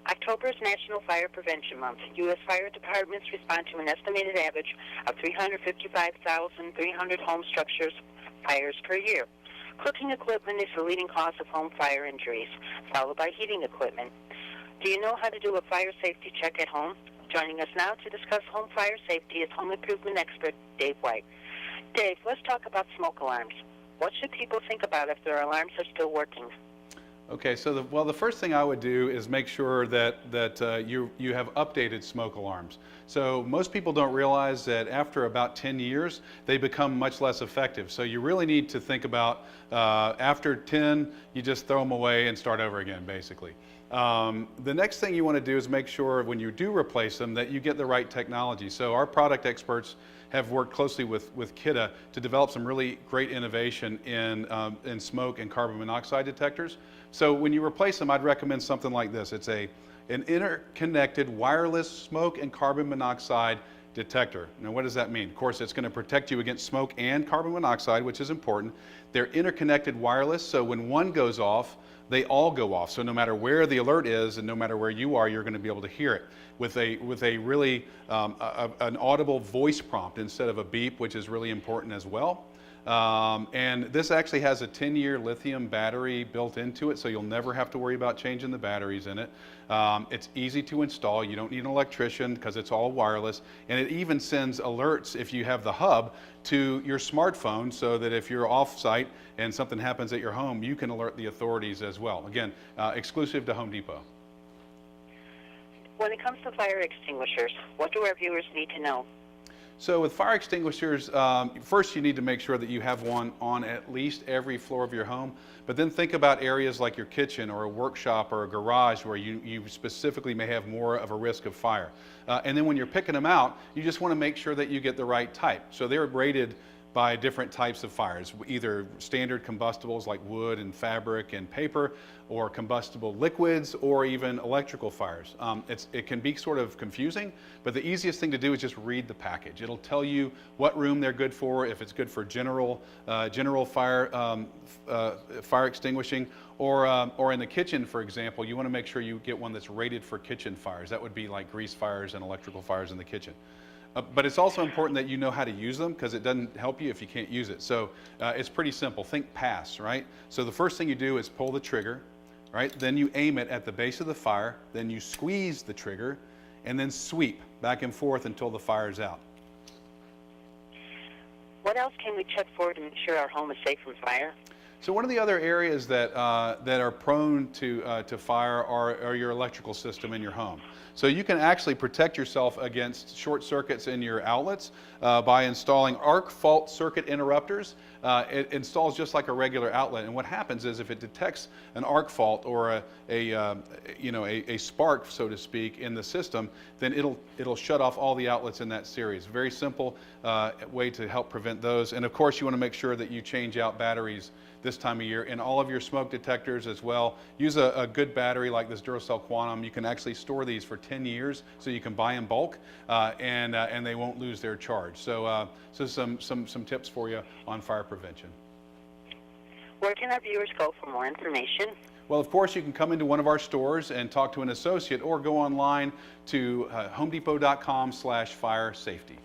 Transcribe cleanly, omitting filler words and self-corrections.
October is National Fire Prevention Month. U.S. fire departments respond to an estimated average of 355,300 home structures fires per year. Cooking equipment is the leading cause of home fire injuries, followed by heating equipment. Do you know how to do a fire safety check at home? Joining us now to discuss home fire safety is home improvement expert Dave White. Dave, let's talk about smoke alarms. What should people think about if their alarms are still working? Okay, so the first thing I would do is make sure that you have updated smoke alarms. So most people don't realize that after about 10 years, they become much less effective. So you really need to think about after 10, you just throw them away and start over again, basically. The next thing you want to do is make sure when you do replace them that you get the right technology. So our product experts have worked closely with Kidde to develop some really great innovation in smoke and carbon monoxide detectors. So when you replace them, I'd recommend something like this. It's an interconnected wireless smoke and carbon monoxide detector. Now what does that mean? Of course, it's going to protect you against smoke and carbon monoxide, which is important. They're interconnected wireless, so when one goes off, they all go off. So no matter where the alert is and no matter where you are, you're going to be able to hear it with a really an audible voice prompt instead of a beep, which is really important as well. And this actually has a 10-year lithium battery built into it, so you'll never have to worry about changing the batteries in it. It's easy to install. You don't need an electrician because it's all wireless. And it even sends alerts if you have the hub to your smartphone so that if you're off-site and something happens at your home, you can alert the authorities as well. Again, exclusive to Home Depot. When it comes to fire extinguishers, what do our viewers need to know? So with fire extinguishers, first you need to make sure that you have one on at least every floor of your home, but then think about areas like your kitchen or a workshop or a garage where you specifically may have more of a risk of fire. And then when you're picking them out, you just want to make sure that you get the right type. So they're rated by different types of fires, either standard combustibles like wood and fabric and paper, or combustible liquids, or even electrical fires. It can be sort of confusing, but the easiest thing to do is just read the package. It'll tell you what room they're good for, if it's good for general fire extinguishing, or in the kitchen, for example, you want to make sure you get one that's rated for kitchen fires. That would be like grease fires and electrical fires in the kitchen. But it's also important that you know how to use them because it doesn't help you if you can't use it. So it's pretty simple. Think pass, right? So the first thing you do is pull the trigger, right? Then you aim it at the base of the fire. Then you squeeze the trigger and then sweep back and forth until the fire's out. What else can we check for to ensure our home is safe from fire? So one of the other areas that are prone to fire are your electrical system in your home. So you can actually protect yourself against short circuits in your outlets by installing arc fault circuit interrupters. It installs just like a regular outlet, and what happens is if it detects an arc fault or a spark, so to speak, in the system, then it'll shut off all the outlets in that series. Very simple way to help prevent those. And of course, you want to make sure that you change out batteries this time of year in all of your smoke detectors as well. Use a good battery like this Duracell Quantum. You can actually store these for 10 years, so you can buy in bulk, and they won't lose their charge. So, some tips for you on fire prevention. Where can our viewers go for more information? Well, of course, you can come into one of our stores and talk to an associate, or go online to homedepot.com/fire safety.